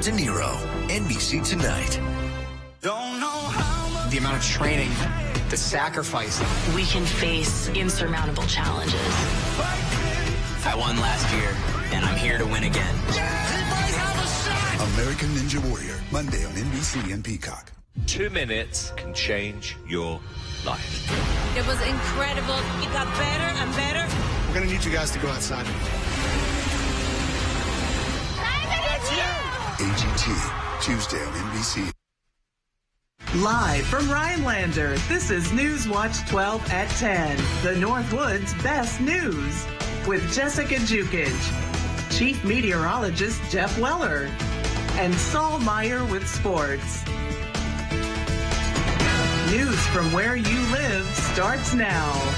De Niro, NBC Tonight. The amount of training, the sacrifice. We can face insurmountable challenges. I won last year, and I'm here to win again. American Ninja Warrior, Monday on NBC and Peacock. 2 minutes can change your life. It was incredible. It got better and better. We're going to need you guys to go outside. AGT, Tuesday on NBC. Live from Rhinelander, this is News Watch 12 at 10, the Northwoods' best news, with Jessica Jukic, Chief Meteorologist Jeff Weller, and Saul Meyer with sports. News from where you live starts now.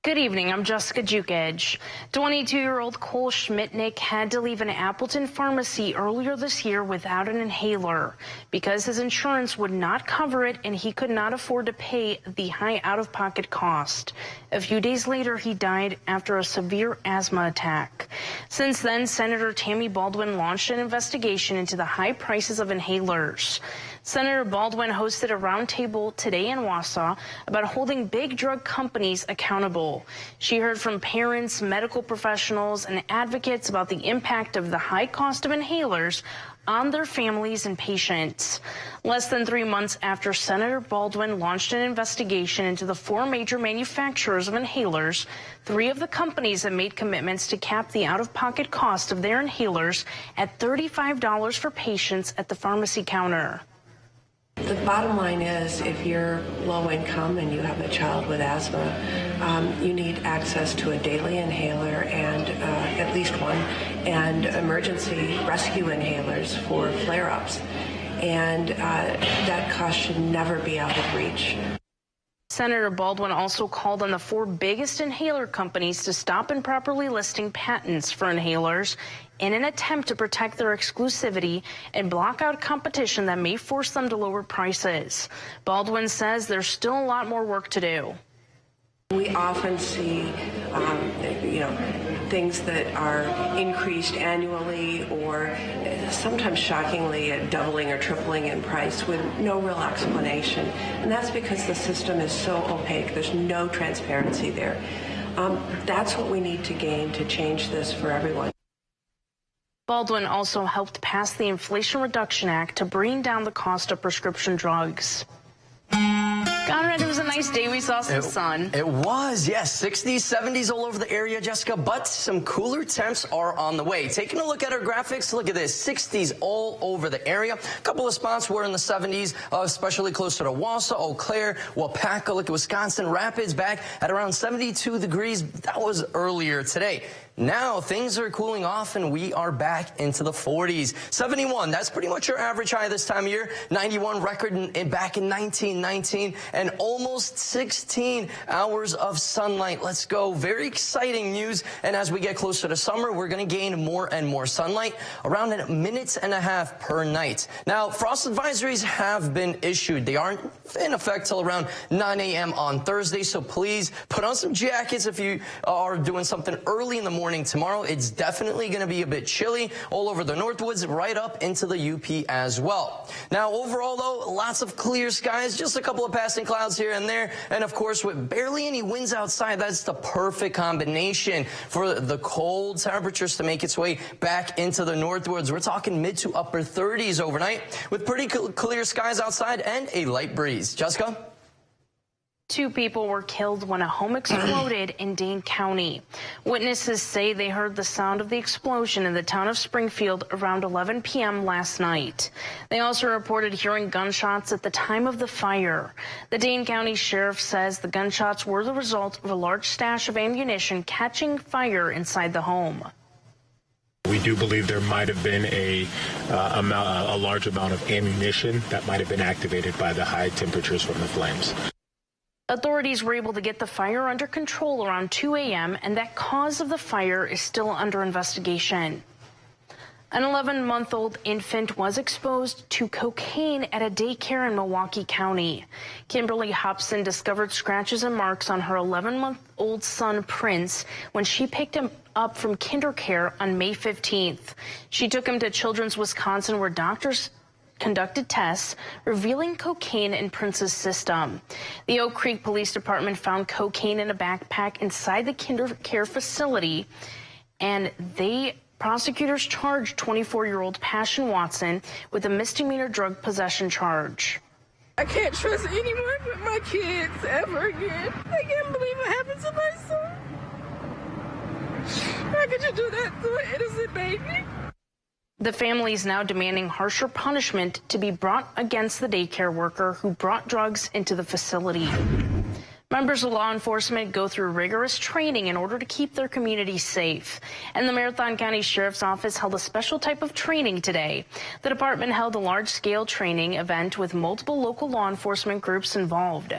Good evening, I'm Jessica Jukic. 22-year-old Cole Schmidtnick had to leave an Appleton pharmacy earlier this year without an inhaler because his insurance would not cover it and he could not afford to pay the high out-of-pocket cost. A few days later, he died after a severe asthma attack. Since then, Senator Tammy Baldwin launched an investigation into the high prices of inhalers. Senator Baldwin hosted a roundtable today in Wausau about holding big drug companies accountable. She heard from parents, medical professionals, and advocates about the impact of the high cost of inhalers on their families and patients. Less than 3 months after Senator Baldwin launched an investigation into the 4 major manufacturers of inhalers, 3 of the companies have made commitments to cap the out-of-pocket cost of their inhalers at $35 for patients at the pharmacy counter. The bottom line is, if you're low income and you have a child with asthma, you need access to a daily inhaler and at least one, and emergency rescue inhalers for flare-ups. And that cost should never be out of reach. Senator Baldwin also called on the 4 biggest inhaler companies to stop improperly listing patents for inhalers in an attempt to protect their exclusivity and block out competition that may force them to lower prices. Baldwin says there's still a lot more work to do. We often see, things that are increased annually or sometimes shockingly doubling or tripling in price with no real explanation. And that's because the system is so opaque. There's no transparency there. That's what we need to gain to change this for everyone. Baldwin also helped pass the Inflation Reduction Act to bring down the cost of prescription drugs. Conrad, it was a nice day. We saw some sun. It was, yes. 60s, 70s all over the area, Jessica, but some cooler temps are on the way. Taking a look at our graphics, look at this. 60s all over the area. A couple of spots were in the 70s, especially closer to Wausau, Eau Claire, Wapaka. Look at Wisconsin Rapids back at around 72 degrees. That was earlier today. Now things are cooling off and we are back into the 40s. 71, that's pretty much your average high this time of year. 91 record back in 1919 and almost 16 hours of sunlight. Let's go. Very exciting news. And as we get closer to summer, we're going to gain more and more sunlight, around a minute and a half per night. Now, frost advisories have been issued. They aren't in effect till around 9 a.m. on Thursday. So please put on some jackets if you are doing something early in the morning. Tomorrow, it's definitely going to be a bit chilly all over the Northwoods, right up into the UP as well. Now, overall, though, lots of clear skies, just a couple of passing clouds here and there. And, of course, with barely any winds outside, that's the perfect combination for the cold temperatures to make its way back into the Northwoods. We're talking mid to upper 30s overnight with pretty clear skies outside and a light breeze. Jessica? 2 people were killed when a home exploded in Dane County. Witnesses say they heard the sound of the explosion in the town of Springfield around 11 p.m. last night. They also reported hearing gunshots at the time of the fire. The Dane County Sheriff says the gunshots were the result of a large stash of ammunition catching fire inside the home. We do believe there might have been a large amount of ammunition that might have been activated by the high temperatures from the flames. Authorities were able to get the fire under control around 2 a.m., and that cause of the fire is still under investigation. An 11-month-old infant was exposed to cocaine at a daycare in Milwaukee County. Kimberly Hobson discovered scratches and marks on her 11-month-old son, Prince, when she picked him up from KinderCare on May 15th. She took him to Children's Wisconsin, where doctors conducted tests revealing cocaine in Prince's system. The Oak Creek Police Department found cocaine in a backpack inside the KinderCare facility, and prosecutors charged 24-year-old Passion Watson with a misdemeanor drug possession charge. I can't trust anyone but my kids ever again. I can't believe what happened to my son. How could you do that to an innocent baby? The family is now demanding harsher punishment to be brought against the daycare worker who brought drugs into the facility. Members of law enforcement go through rigorous training in order to keep their communities safe. And the Marathon County Sheriff's Office held a special type of training today. The department held a large-scale training event with multiple local law enforcement groups involved.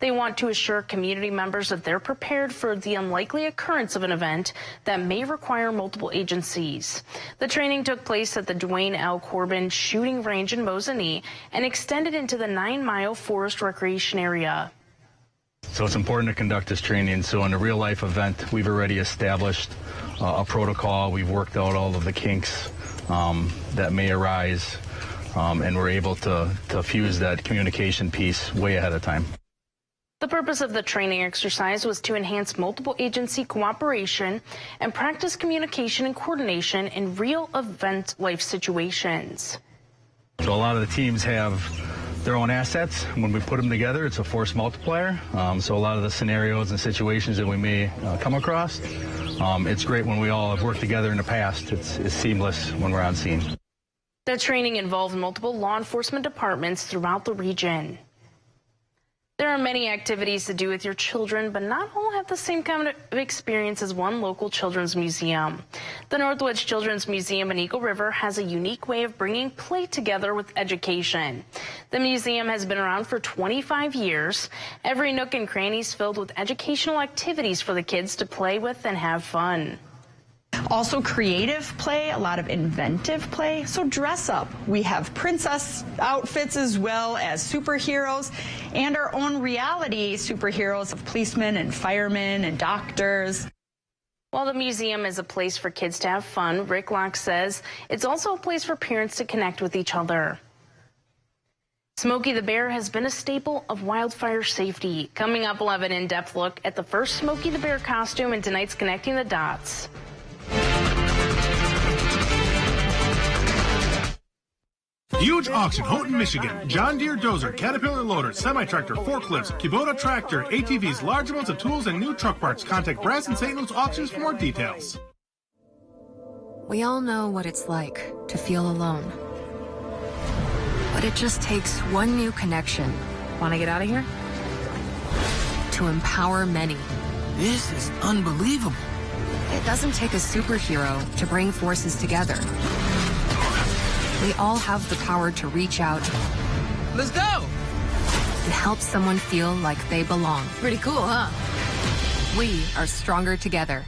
They want to assure community members that they're prepared for the unlikely occurrence of an event that may require multiple agencies. The training took place at the Dwayne L. Corbin Shooting Range in Mosinee and extended into the 9-mile Forest Recreation Area. So it's important to conduct this training. So in a real-life event, we've already established a protocol. We've worked out all of the kinks that may arise, and we're able to fuse that communication piece way ahead of time. The purpose of the training exercise was to enhance multiple agency cooperation and practice communication and coordination in real event life situations. So a lot of the teams have their own assets. When we put them together, it's a force multiplier. So a lot of the scenarios and situations that we may come across, it's great when we all have worked together in the past. It's seamless when we're on scene. The training involved multiple law enforcement departments throughout the region. There are many activities to do with your children, but not all have the same kind of experience as one local children's museum. The Northwoods Children's Museum in Eagle River has a unique way of bringing play together with education. The museum has been around for 25 years. Every nook and cranny is filled with educational activities for the kids to play with and have fun. Also creative play, a lot of inventive play. So dress up. We have princess outfits as well as superheroes and our own reality superheroes of policemen and firemen and doctors. While the museum is a place for kids to have fun, Rick Locke says it's also a place for parents to connect with each other. Smokey the Bear has been a staple of wildfire safety. Coming up, we'll have an in-depth look at the first Smokey the Bear costume in tonight's Connecting the Dots. Huge auction, Houghton, Michigan. John Deere dozer, Caterpillar loader, semi-tractor, forklifts, Kubota tractor, ATVs, large amounts of tools, and new truck parts. Contact Brass and St. Louis Auctions for more details. We all know what it's like to feel alone. But it just takes one new connection. Want to get out of here? To empower many. This is unbelievable. It doesn't take a superhero to bring forces together. We all have the power to reach out. Let's go! And help someone feel like they belong. Pretty cool, huh? We are stronger together.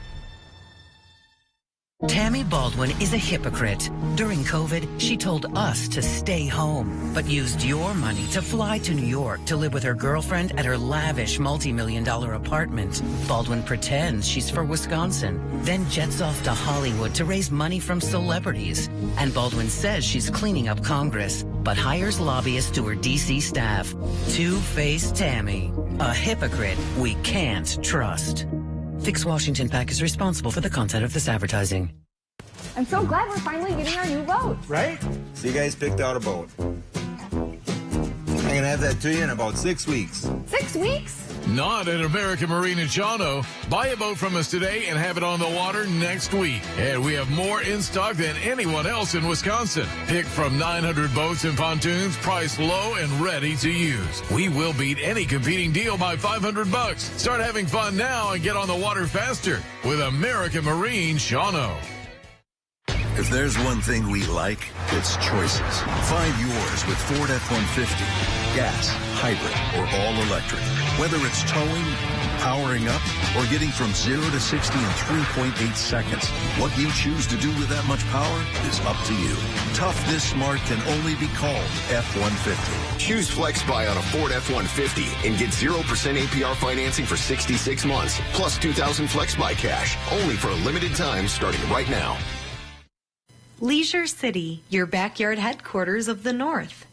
Tammy Baldwin is a hypocrite. During COVID, she told us to stay home, but used your money to fly to New York to live with her girlfriend at her lavish multi-million-dollar apartment. Baldwin pretends she's for Wisconsin, then jets off to Hollywood to raise money from celebrities. And Baldwin says she's cleaning up Congress, but hires lobbyists to her D.C. staff. Two-faced Tammy, a hypocrite we can't trust. Fix Washington PAC is responsible for the content of this advertising. I'm so glad we're finally getting our new boat. Right? So you guys picked out a boat. I'm going to have that to you in about 6 weeks. 6 weeks? Not at American Marine in Shawano. Buy a boat from us today and have it on the water next week. And we have more in stock than anyone else in Wisconsin. Pick from 900 boats and pontoons, priced low and ready to use. We will beat any competing deal by $500. Start having fun now and get on the water faster with American Marine Shawano. If there's one thing we like, it's choices. Find yours with Ford F-150. Gas, hybrid, or all-electric. Whether it's towing, powering up, or getting from 0 to 60 in 3.8 seconds, what you choose to do with that much power is up to you. Tough this smart can only be called F-150. Choose FlexBuy on a Ford F-150 and get 0% APR financing for 66 months, plus $2,000 FlexBuy cash, only for a limited time starting right now. Leisure City, your backyard headquarters of the North.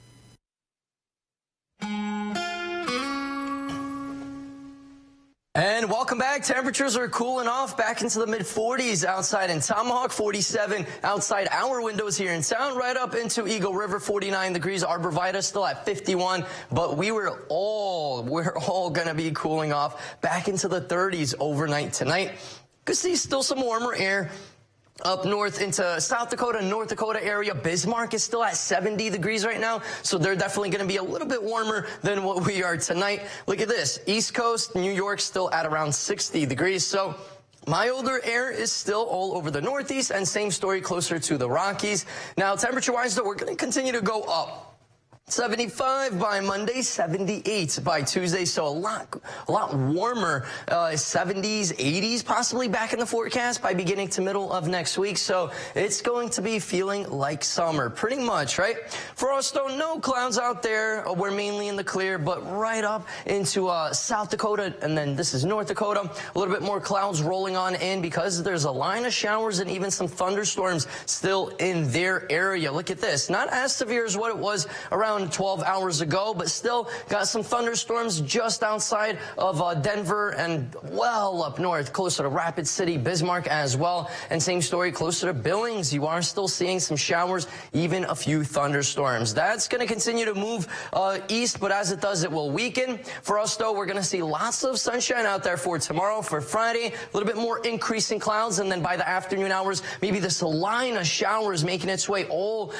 And welcome back. Temperatures are cooling off back into the mid-40s outside in Tomahawk, 47 outside our windows here in town, right up into Eagle River, 49 degrees. Arbor Vitae still at 51, but we're all going to be cooling off back into the 30s overnight tonight. Could see still some warmer air up north into South Dakota, North Dakota area. Bismarck is still at 70 degrees right now, so they're definitely going to be a little bit warmer than what we are tonight. Look at this. East Coast, New York still at around 60 degrees. So milder air is still all over the Northeast, and same story closer to the Rockies. Now, temperature-wise, though, we're going to continue to go up. 75 by Monday, 78 by Tuesday, so a lot warmer, 70s, 80s possibly back in the forecast by beginning to middle of next week. So it's going to be feeling like summer, pretty much, right? For us, though, no clouds out there. We're mainly in the clear, but right up into South Dakota, and then this is North Dakota, a little bit more clouds rolling on in because there's a line of showers and even some thunderstorms still in their area. Look at this. Not as severe as what it was around 12 hours ago, but still got some thunderstorms just outside of Denver and well up north, closer to Rapid City, Bismarck as well. And same story closer to Billings. You are still seeing some showers, even a few thunderstorms. That's going to continue to move east, but as it does, it will weaken. For us, though, we're going to see lots of sunshine out there for tomorrow. For Friday, a little bit more increasing clouds, and then by the afternoon hours, maybe this line of showers making its way all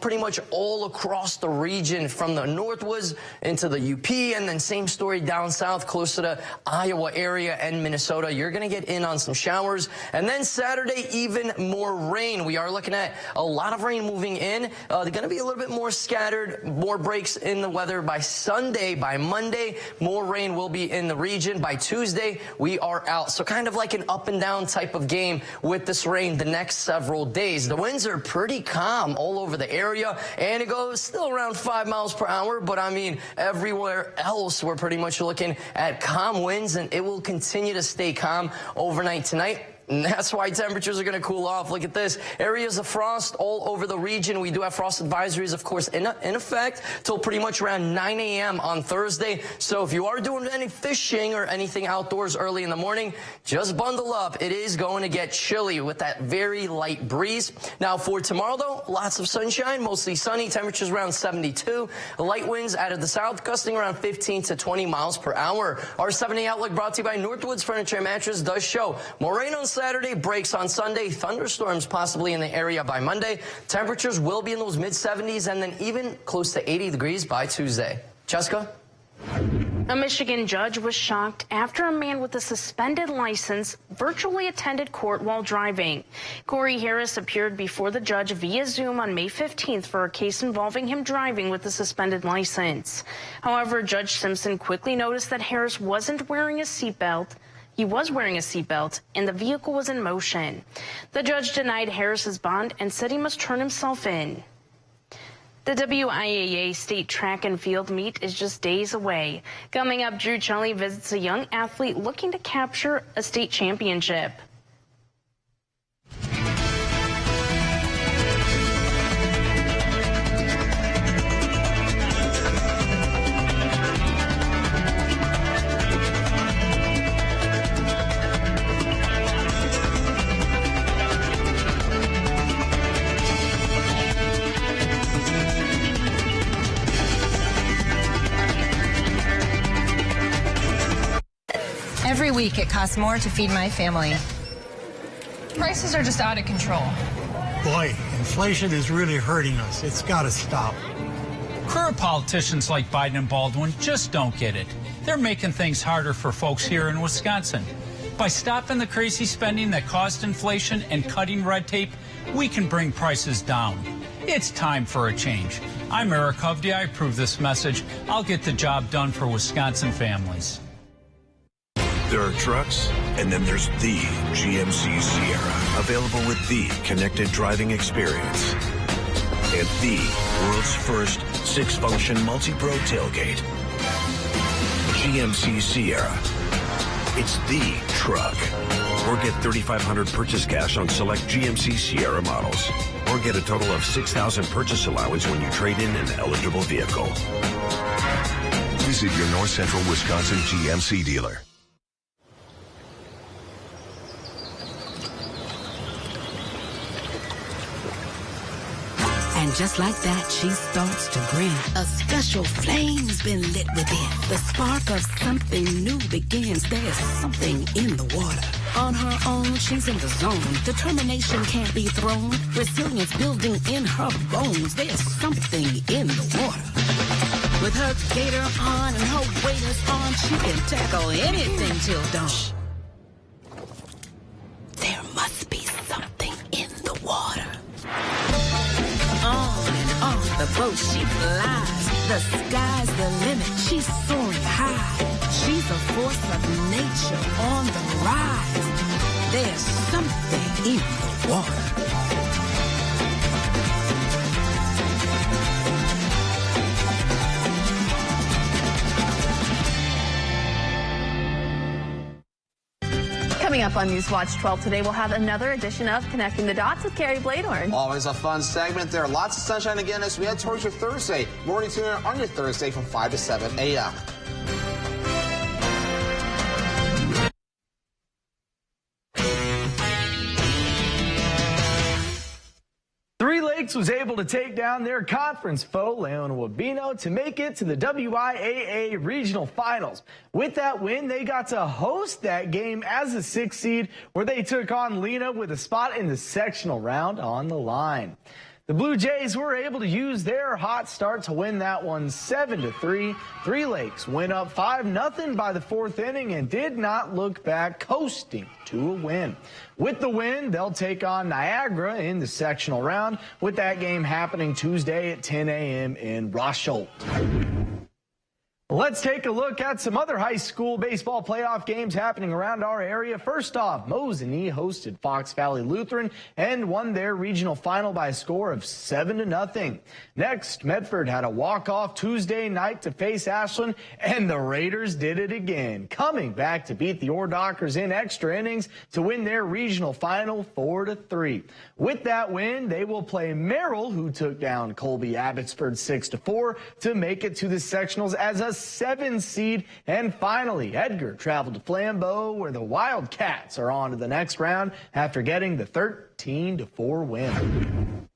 pretty much all across the region from the Northwoods into the UP, and then same story down south closer to Iowa area and Minnesota. You're going to get in on some showers. And then Saturday, even more rain. We are looking at a lot of rain moving in. They're going to be a little bit more scattered, more breaks in the weather by Sunday. By Monday, more rain will be in the region. By Tuesday, we are out. So kind of like an up and down type of game with this rain the next several days. The winds are pretty calm all over the area, and it goes still around 5 miles per hour, but I mean everywhere else we're pretty much looking at calm winds, and it will continue to stay calm overnight tonight. And that's why temperatures are going to cool off. Look at this. Areas of frost all over the region. We do have frost advisories, of course, in effect till pretty much around 9 a.m. on Thursday. So if you are doing any fishing or anything outdoors early in the morning, just bundle up. It is going to get chilly with that very light breeze. Now for tomorrow, though, lots of sunshine, mostly sunny. Temperatures around 72. Light winds out of the south, gusting around 15 to 20 miles per hour. Our 7-day outlook brought to you by Northwoods Furniture and Mattress does show more rain on Saturday, breaks on Sunday, thunderstorms possibly in the area by Monday. Temperatures will be in those mid-70s and then even close to 80 degrees by Tuesday. Jessica? A Michigan judge was shocked after a man with a suspended license virtually attended court while driving. Corey Harris appeared before the judge via Zoom on May 15th for a case involving him driving with a suspended license. However, Judge Simpson quickly noticed that Harris wasn't wearing a seatbelt. He was wearing a seatbelt, and the vehicle was in motion. The judge denied Harris's bond and said he must turn himself in. The WIAA State Track and Field Meet is just days away. Coming up, Drew Chelley visits a young athlete looking to capture a state championship. Every week it costs more to feed my family. Prices are just out of control. Boy, inflation is really hurting us. It's got to stop. Career politicians like Biden and Baldwin just don't get it. They're making things harder for folks here in Wisconsin. By stopping the crazy spending that caused inflation and cutting red tape, we can bring prices down. It's time for a change. I'm Eric Hovde. I approve this message. I'll get the job done for Wisconsin families. There are trucks, and then there's the GMC Sierra, available with the connected driving experience and the world's first 6-function multi-pro tailgate. GMC Sierra. It's the truck. Or get $3,500 purchase cash on select GMC Sierra models. Or get a total of $6,000 purchase allowance when you trade in an eligible vehicle. Visit your North Central Wisconsin GMC dealer. And just like that, she starts to grin. A special flame's been lit within. The spark of something new begins. There's something in the water. On her own, she's in the zone. Determination can't be thrown. Resilience building in her bones. There's something in the water. With her gator on and her waders on, she can tackle anything till dawn. There must be something in the water. On and on the boat she flies. The sky's the limit. She's soaring high. She's a force of nature on the rise. There's something in the water. Coming up on Newswatch 12 today, we'll have another edition of Connecting the Dots with Carrie Bladorn. Always a fun segment there. Lots of sunshine again as we head towards your Thursday. Morning tune on your Thursday from 5 to 7 a.m. Three Lakes was able to take down their conference foe, Leona Wabeno, to make it to the WIAA Regional Finals. With that win, they got to host that game as a 6th seed, where they took on Lena with a spot in the sectional round on the line. The Blue Jays were able to use their hot start to win that one 7-3. Three Lakes went up 5-0 by the 4th inning and did not look back, coasting to a win. With the win, they'll take on Niagara in the sectional round, with that game happening Tuesday at 10 a.m. in Rosholt. Let's take a look at some other high school baseball playoff games happening around our area. First off, Mosinee hosted Fox Valley Lutheran and won their regional final by a score of 7-0. Next, Medford had a walk-off Tuesday night to face Ashland, and the Raiders did it again, coming back to beat the Ordockers in extra innings to win their regional final 4-3. With that win, they will play Merrill, who took down Colby Abbotsford 6-4 to make it to the sectionals as a 7 seed. And finally, Edgar traveled to Flambeau, where the Wildcats are on to the next round after getting the 13-4 win.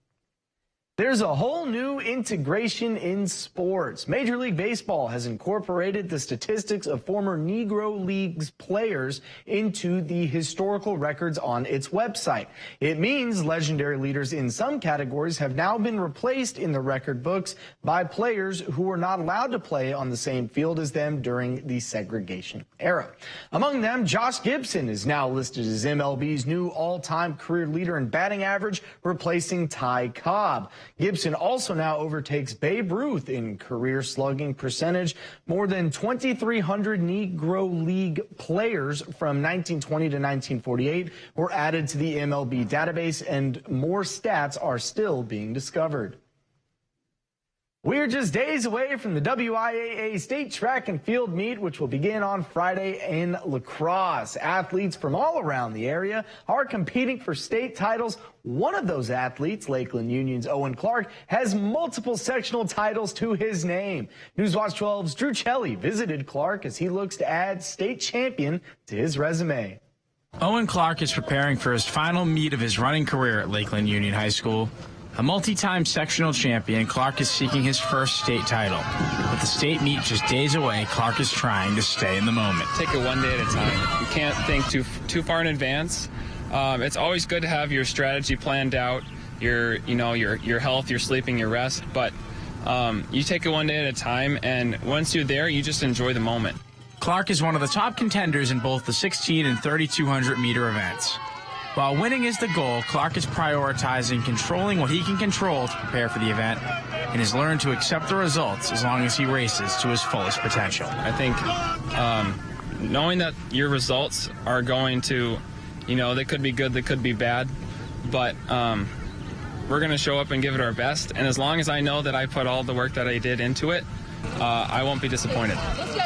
There's a whole new integration in sports. Major League Baseball has incorporated the statistics of former Negro Leagues players into the historical records on its website. It means legendary leaders in some categories have now been replaced in the record books by players who were not allowed to play on the same field as them during the segregation era. Among them, Josh Gibson is now listed as MLB's new all-time career leader in batting average, replacing Ty Cobb. Gibson also now overtakes Babe Ruth in career slugging percentage. More than 2,300 Negro League players from 1920 to 1948 were added to the MLB database, and more stats are still being discovered. We're just days away from the WIAA State Track and Field Meet, which will begin on Friday in La Crosse. Athletes from all around the area are competing for state titles. One of those athletes, Lakeland Union's Owen Clark, has multiple sectional titles to his name. Newswatch 12's Drew Chelly visited Clark as he looks to add state champion to his resume. Owen Clark is preparing for his final meet of his running career at Lakeland Union High School. A multi-time sectional champion, Clark is seeking his first state title. With the state meet just days away, Clark is trying to stay in the moment. Take it one day at a time. You can't think too far in advance. It's always good to have your strategy planned out, your health, your sleeping, your rest, but you take it one day at a time, and once you're there, you just enjoy the moment. Clark is one of the top contenders in both the 16 and 3,200 meter events. While winning is the goal, Clark is prioritizing controlling what he can control to prepare for the event and has learned to accept the results as long as he races to his fullest potential. I think knowing that your results are going to, they could be good, they could be bad, but we're going to show up and give it our best. And as long as I know that I put all the work that I did into it, I won't be disappointed.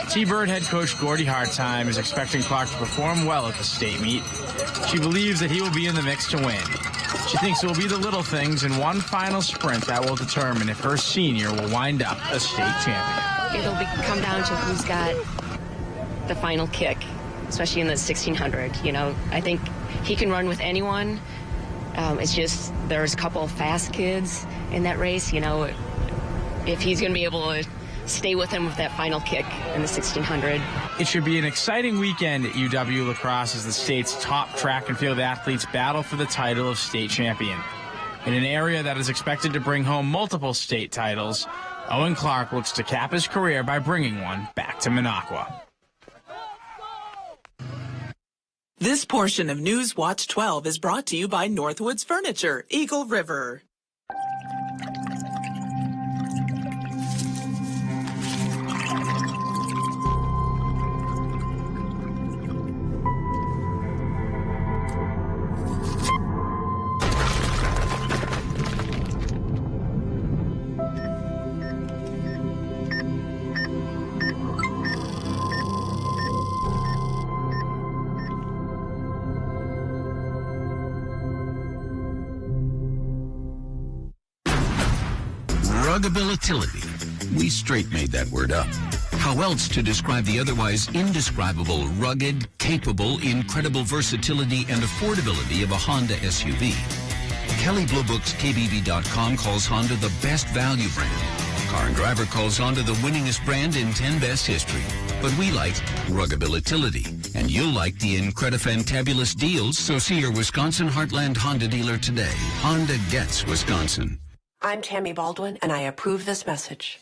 T-Bird head coach Gordy Hartime is expecting Clark to perform well at the state meet. She believes that he will be in the mix to win. She thinks it will be the little things in one final sprint that will determine if her senior will wind up a state champion. It'll come down to who's got the final kick, especially in the 1600. I think he can run with anyone. It's just there's a couple of fast kids in that race. If he's going to be able to stay with him with that final kick in the 1600. It should be an exciting weekend at UW La Crosse as the state's top track and field athletes battle for the title of state champion. In an area that is expected to bring home multiple state titles, Owen Clark looks to cap his career by bringing one back to Minocqua. This portion of News Watch 12 is brought to you by Northwoods Furniture, Eagle River. Ruggability. We straight made that word up. How else to describe the otherwise indescribable, rugged, capable, incredible versatility and affordability of a Honda SUV? Kelley Blue Book's KBB.com calls Honda the best value brand. Car and Driver calls Honda the winningest brand in 10 best history. But we like ruggability. And you'll like the incredifantabulous deals, so see your Wisconsin Heartland Honda dealer today. Honda gets Wisconsin. I'm Tammy Baldwin, and I approve this message.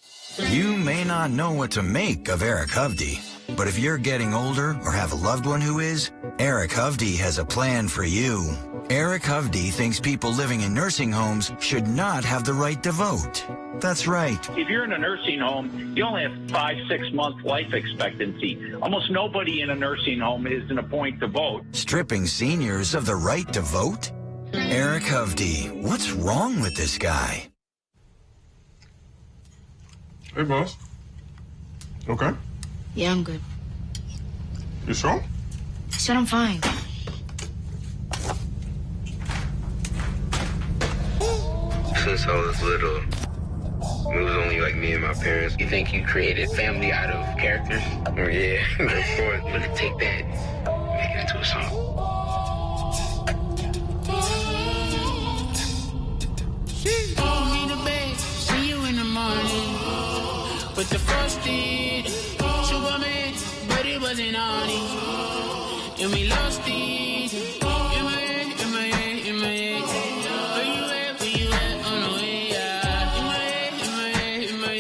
You may not know what to make of Eric Hovde, but if you're getting older or have a loved one who is, Eric Hovde has a plan for you. Eric Hovde thinks people living in nursing homes should not have the right to vote. That's right. If you're in a nursing home, you only have 5-6 month life expectancy. Almost nobody in a nursing home is in a point to vote. Stripping seniors of the right to vote? Eric Hovde, what's wrong with this guy? Hey, boss. Okay? Yeah, I'm good. You sure? I said I'm fine. Since I was little, it was only like me and my parents. You think you created family out of characters? Yeah, of course. But take that, make it into a song. With the frosty, Superman, but it wasn't on it. And we lost it. In my head, in my head, in my head. Where you at, on the way out. In my head, in my head, in my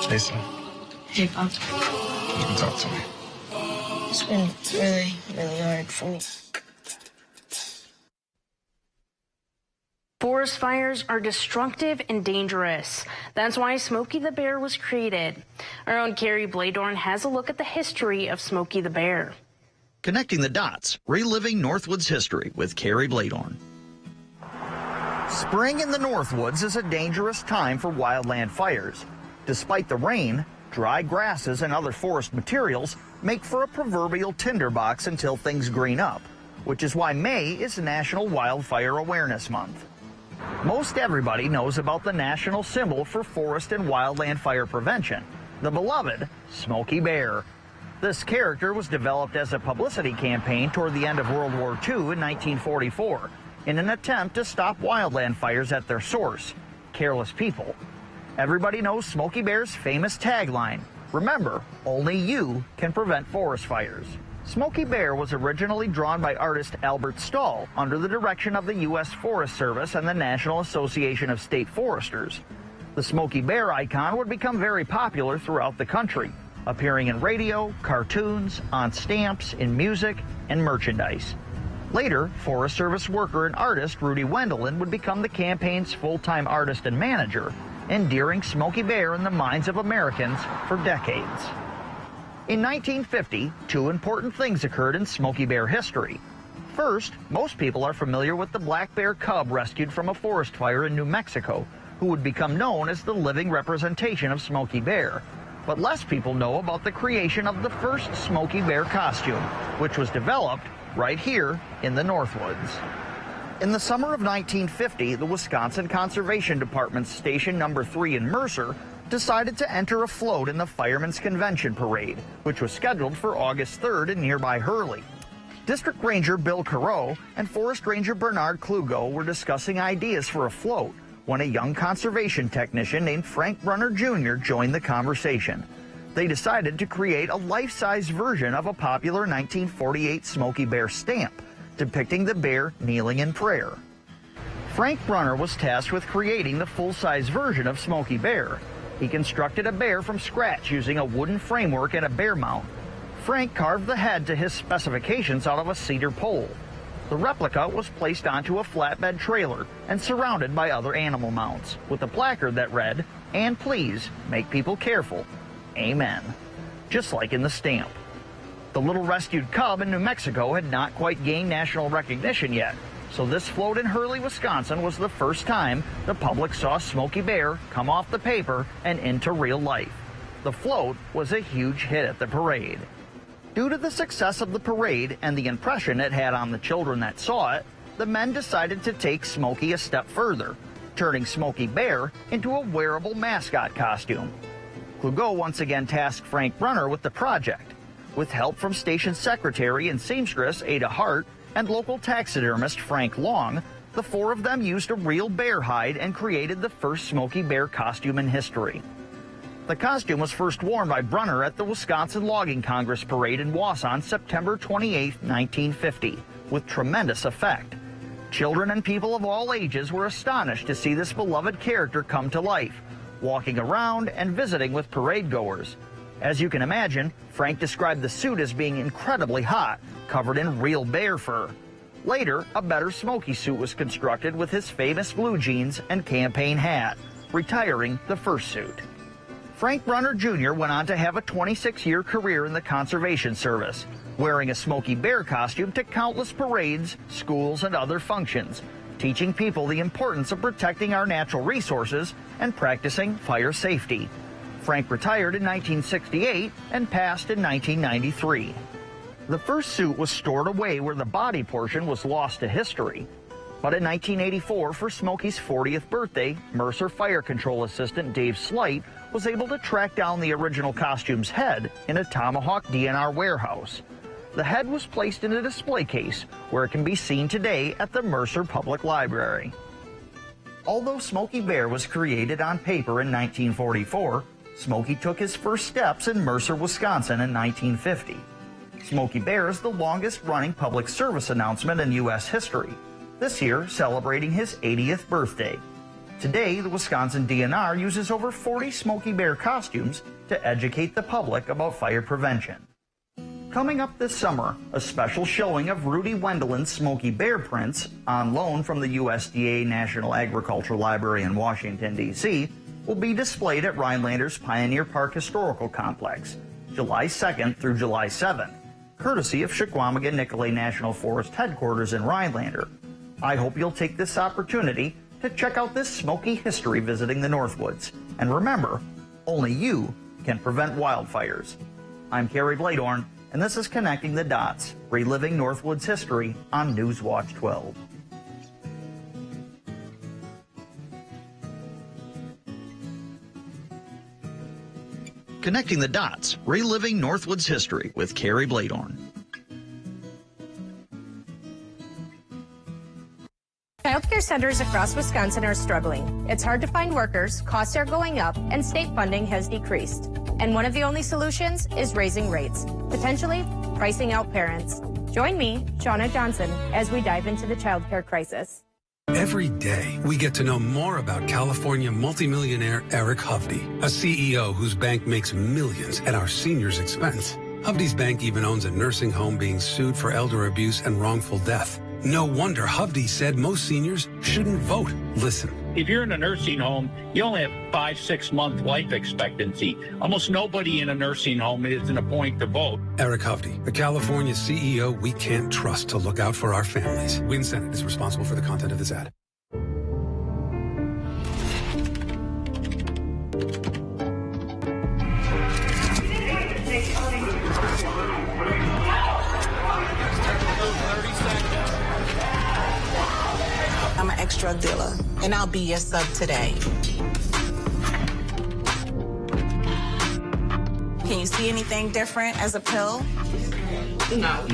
head. Jason. Hey, Pop. You can talk to me. It's been really, really hard for me. Forest fires are destructive and dangerous. That's why Smokey the Bear was created. Our own Carrie Bladorn has a look at the history of Smokey the Bear. Connecting the dots, reliving Northwoods history with Carrie Bladorn. Spring in the Northwoods is a dangerous time for wildland fires. Despite the rain, dry grasses and other forest materials make for a proverbial tinderbox until things green up, which is why May is National Wildfire Awareness Month. Most everybody knows about the national symbol for forest and wildland fire prevention, the beloved Smokey Bear. This character was developed as a publicity campaign toward the end of World War II in 1944 in an attempt to stop wildland fires at their source, careless people. Everybody knows Smokey Bear's famous tagline, remember, only you can prevent forest fires. Smokey Bear was originally drawn by artist Albert Stahl under the direction of the U.S. Forest Service and the National Association of State Foresters. The Smokey Bear icon would become very popular throughout the country, appearing in radio, cartoons, on stamps, in music, and merchandise. Later, Forest Service worker and artist Rudy Wendelin would become the campaign's full-time artist and manager, endearing Smokey Bear in the minds of Americans for decades. In 1950, two important things occurred in Smokey Bear history. First, most people are familiar with the black bear cub rescued from a forest fire in New Mexico, who would become known as the living representation of Smokey Bear. But less people know about the creation of the first Smokey Bear costume, which was developed right here in the Northwoods. In the summer of 1950, the Wisconsin Conservation Department's Station No. 3 in Mercer decided to enter a float in the Firemen's Convention Parade, which was scheduled for August 3rd in nearby Hurley. District Ranger Bill Careau and Forest Ranger Bernard Klugo were discussing ideas for a float when a young conservation technician named Frank Brunner Jr. joined the conversation. They decided to create a life-size version of a popular 1948 Smokey Bear stamp, depicting the bear kneeling in prayer. Frank Brunner was tasked with creating the full-size version of Smokey Bear. He constructed a bear from scratch using a wooden framework and a bear mount. Frank carved the head to his specifications out of a cedar pole. The replica was placed onto a flatbed trailer and surrounded by other animal mounts, with a placard that read, "And please, make people careful. Amen." Just like in the stamp. The little rescued cub in New Mexico had not quite gained national recognition yet, so this float in Hurley, Wisconsin was the first time the public saw Smokey Bear come off the paper and into real life. The float was a huge hit at the parade. Due to the success of the parade and the impression it had on the children that saw it, the men decided to take Smokey a step further, turning Smokey Bear into a wearable mascot costume. Klugo once again tasked Frank Brunner with the project. With help from station secretary and seamstress Ada Hart and local taxidermist Frank Long, the four of them used a real bear hide and created the first Smokey Bear costume in history. The costume was first worn by Brunner at the Wisconsin Logging Congress Parade in Wausau on September 28, 1950, with tremendous effect. Children and people of all ages were astonished to see this beloved character come to life, walking around and visiting with parade goers. As you can imagine, Frank described the suit as being incredibly hot, covered in real bear fur. Later, a better Smokey suit was constructed with his famous blue jeans and campaign hat, retiring the first suit. Frank Brunner Jr. went on to have a 26-year career in the Conservation Service, wearing a Smokey Bear costume to countless parades, schools, and other functions, teaching people the importance of protecting our natural resources and practicing fire safety. Frank retired in 1968 and passed in 1993. The first suit was stored away where the body portion was lost to history. But in 1984, for Smokey's 40th birthday, Mercer Fire Control Assistant Dave Slight was able to track down the original costume's head in a Tomahawk DNR warehouse. The head was placed in a display case where it can be seen today at the Mercer Public Library. Although Smokey Bear was created on paper in 1944, Smokey took his first steps in Mercer, Wisconsin in 1950. Smokey Bear is the longest-running public service announcement in U.S. history, this year celebrating his 80th birthday. Today, the Wisconsin DNR uses over 40 Smokey Bear costumes to educate the public about fire prevention. Coming up this summer, a special showing of Rudy Wendelin's Smokey Bear prints, on loan from the USDA National Agricultural Library in Washington, D.C., will be displayed at Rhinelander's Pioneer Park Historical Complex, July 2nd through July 7th, courtesy of Chequamegon Nicolet National Forest headquarters in Rhinelander. I hope you'll take this opportunity to check out this Smokey history visiting the Northwoods. And remember, only you can prevent wildfires. I'm Kerry Bladorn, and this is Connecting the Dots, reliving Northwoods history on Newswatch 12. Connecting the Dots, reliving Northwoods history with Kerry Bladorn. Childcare centers across Wisconsin are struggling. It's hard to find workers, costs are going up, and state funding has decreased. And one of the only solutions is raising rates, potentially pricing out parents. Join me, Shauna Johnson, as we dive into the childcare crisis. Every day, we get to know more about California multimillionaire Eric Hovde, a CEO whose bank makes millions at our seniors' expense. Hovde's bank even owns a nursing home being sued for elder abuse and wrongful death. No wonder Hovde said most seniors shouldn't vote. Listen. If you're in a nursing home, you only have 5-6 month life expectancy. Almost nobody in a nursing home is in a point to vote. Eric Hovde, a California CEO we can't trust to look out for our families. Win Senate is responsible for the content of this ad. I'm an ex-drug dealer, and I'll be your sub today. Can you see anything different as a pill? No.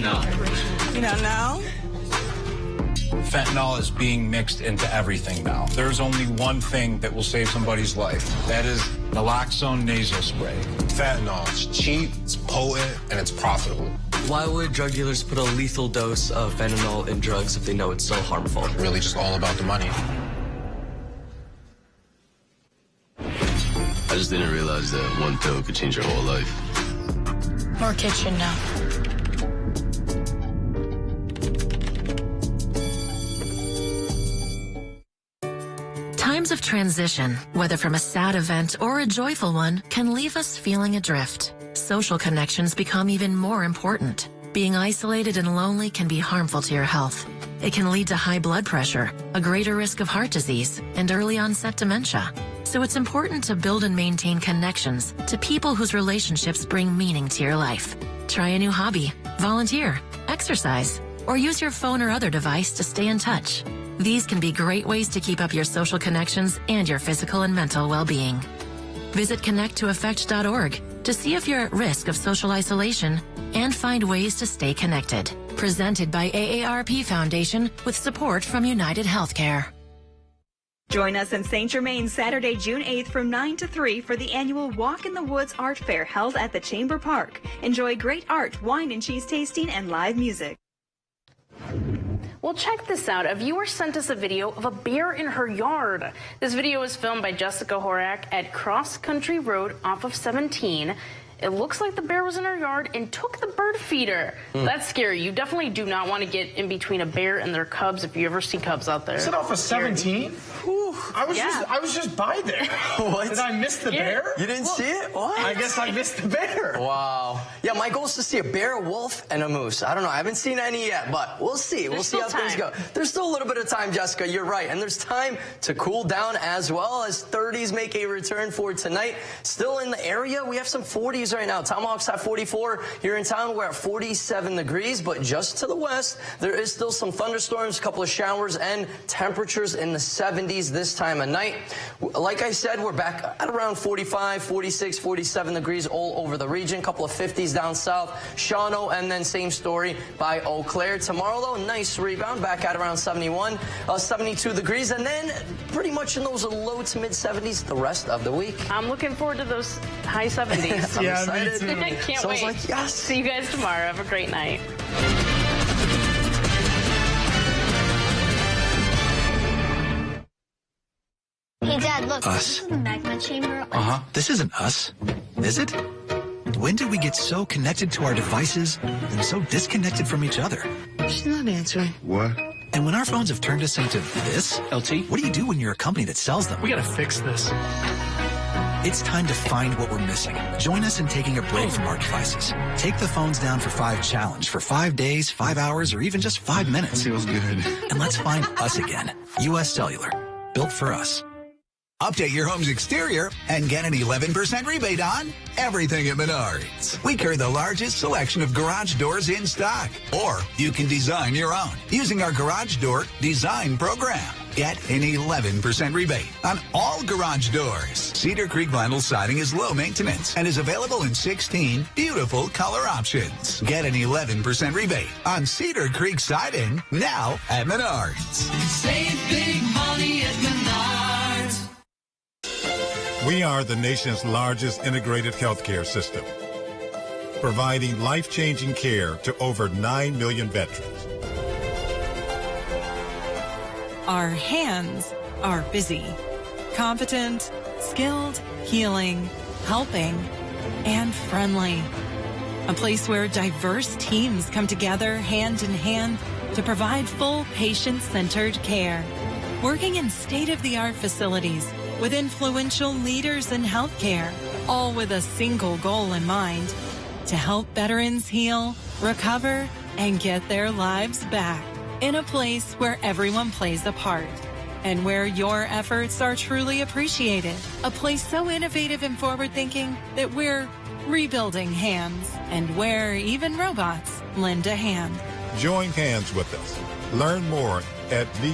You don't know? Fentanyl is being mixed into everything now. There's only one thing that will save somebody's life. That is naloxone nasal spray. Fentanyl, it's cheap, it's potent, and it's profitable. Why would drug dealers put a lethal dose of fentanyl in drugs if they know it's so harmful? Really just all about the money. I just didn't realize that one pill could change your whole life. More kids should know. Times of transition, whether from a sad event or a joyful one, can leave us feeling adrift. Social connections become even more important. Being isolated and lonely can be harmful to your health. It can lead to high blood pressure, a greater risk of heart disease, and early onset dementia. So it's important to build and maintain connections to people whose relationships bring meaning to your life. Try a new hobby, volunteer, exercise, or use your phone or other device to stay in touch. These can be great ways to keep up your social connections and your physical and mental well-being. Visit connecttoeffect.org to see if you're at risk of social isolation and find ways to stay connected. Presented by AARP Foundation with support from United Healthcare. Join us in St. Germain Saturday, June 8th from 9 to 3 for the annual Walk in the Woods Art Fair held at the Chamber Park. Enjoy great art, wine and cheese tasting, and live music. Well, check this out. A viewer sent us a video of a bear in her yard. This video was filmed by Jessica Horak at Cross Country Road off of 17. It looks like the bear was in her yard and took the bird feeder. That's scary. You definitely do not want to get in between a bear and their cubs if you ever see cubs out there. Is it off of 17? I was just by there. What? Did I miss the bear? You didn't see it? What? I guess I missed the bear. Wow. Yeah, my goal is to see a bear, a wolf, and a moose. I don't know. I haven't seen any yet, but we'll see. We'll see how things go. There's still a little bit of time, Jessica. You're right. And there's time to cool down as well as 30s make a return for tonight. Still in the area, we have some 40s right now. Tomahawk's at 44. Here in town, we're at 47 degrees, but just to the west, there is still some thunderstorms, a couple of showers, and temperatures in the 70s this time of night. Like I said, we're back at around 45, 46, 47 degrees all over the region. A couple of 50s down south, Shawano, and then same story by Eau Claire. Tomorrow, though, nice rebound, back at around 71, 72 degrees, and then pretty much in those low to mid 70s the rest of the week. I'm looking forward to those high 70s. I'm excited. Can't So I wait. was like, yes. See you guys tomorrow. Have a great night. Hey, Dad, look. Us. This is the magma chamber. This isn't us, is it? When did we get so connected to our devices and so disconnected from each other? She's not answering. What? And when our phones have turned us into this, LT, what do you do when you're a company that sells them? We gotta fix this. It's time to find what we're missing. Join us in taking a break from our devices. Take the phones down for 5 challenge for 5 days, 5 hours, or even just 5 minutes. Feels good. And let's find us again. U.S. Cellular. Built for us. Update your home's exterior and get an 11% rebate on everything at Menards. We carry the largest selection of garage doors in stock. Or you can design your own using our garage door design program. Get an 11% rebate on all garage doors. Cedar Creek vinyl siding is low maintenance and is available in 16 beautiful color options. Get an 11% rebate on Cedar Creek siding now at Menards. Save big money at Menards. We are the nation's largest integrated healthcare system, providing life-changing care to over 9 million veterans. Our hands are busy. Competent, skilled, healing, helping, and friendly. A place where diverse teams come together hand in hand to provide full patient-centered care. Working in state-of-the-art facilities with influential leaders in healthcare, all with a single goal in mind, to help veterans heal, recover, and get their lives back. In a place where everyone plays a part and where your efforts are truly appreciated. A place so innovative and forward-thinking that we're rebuilding hands, and where even robots lend a hand. Join hands with us. Learn more at VA.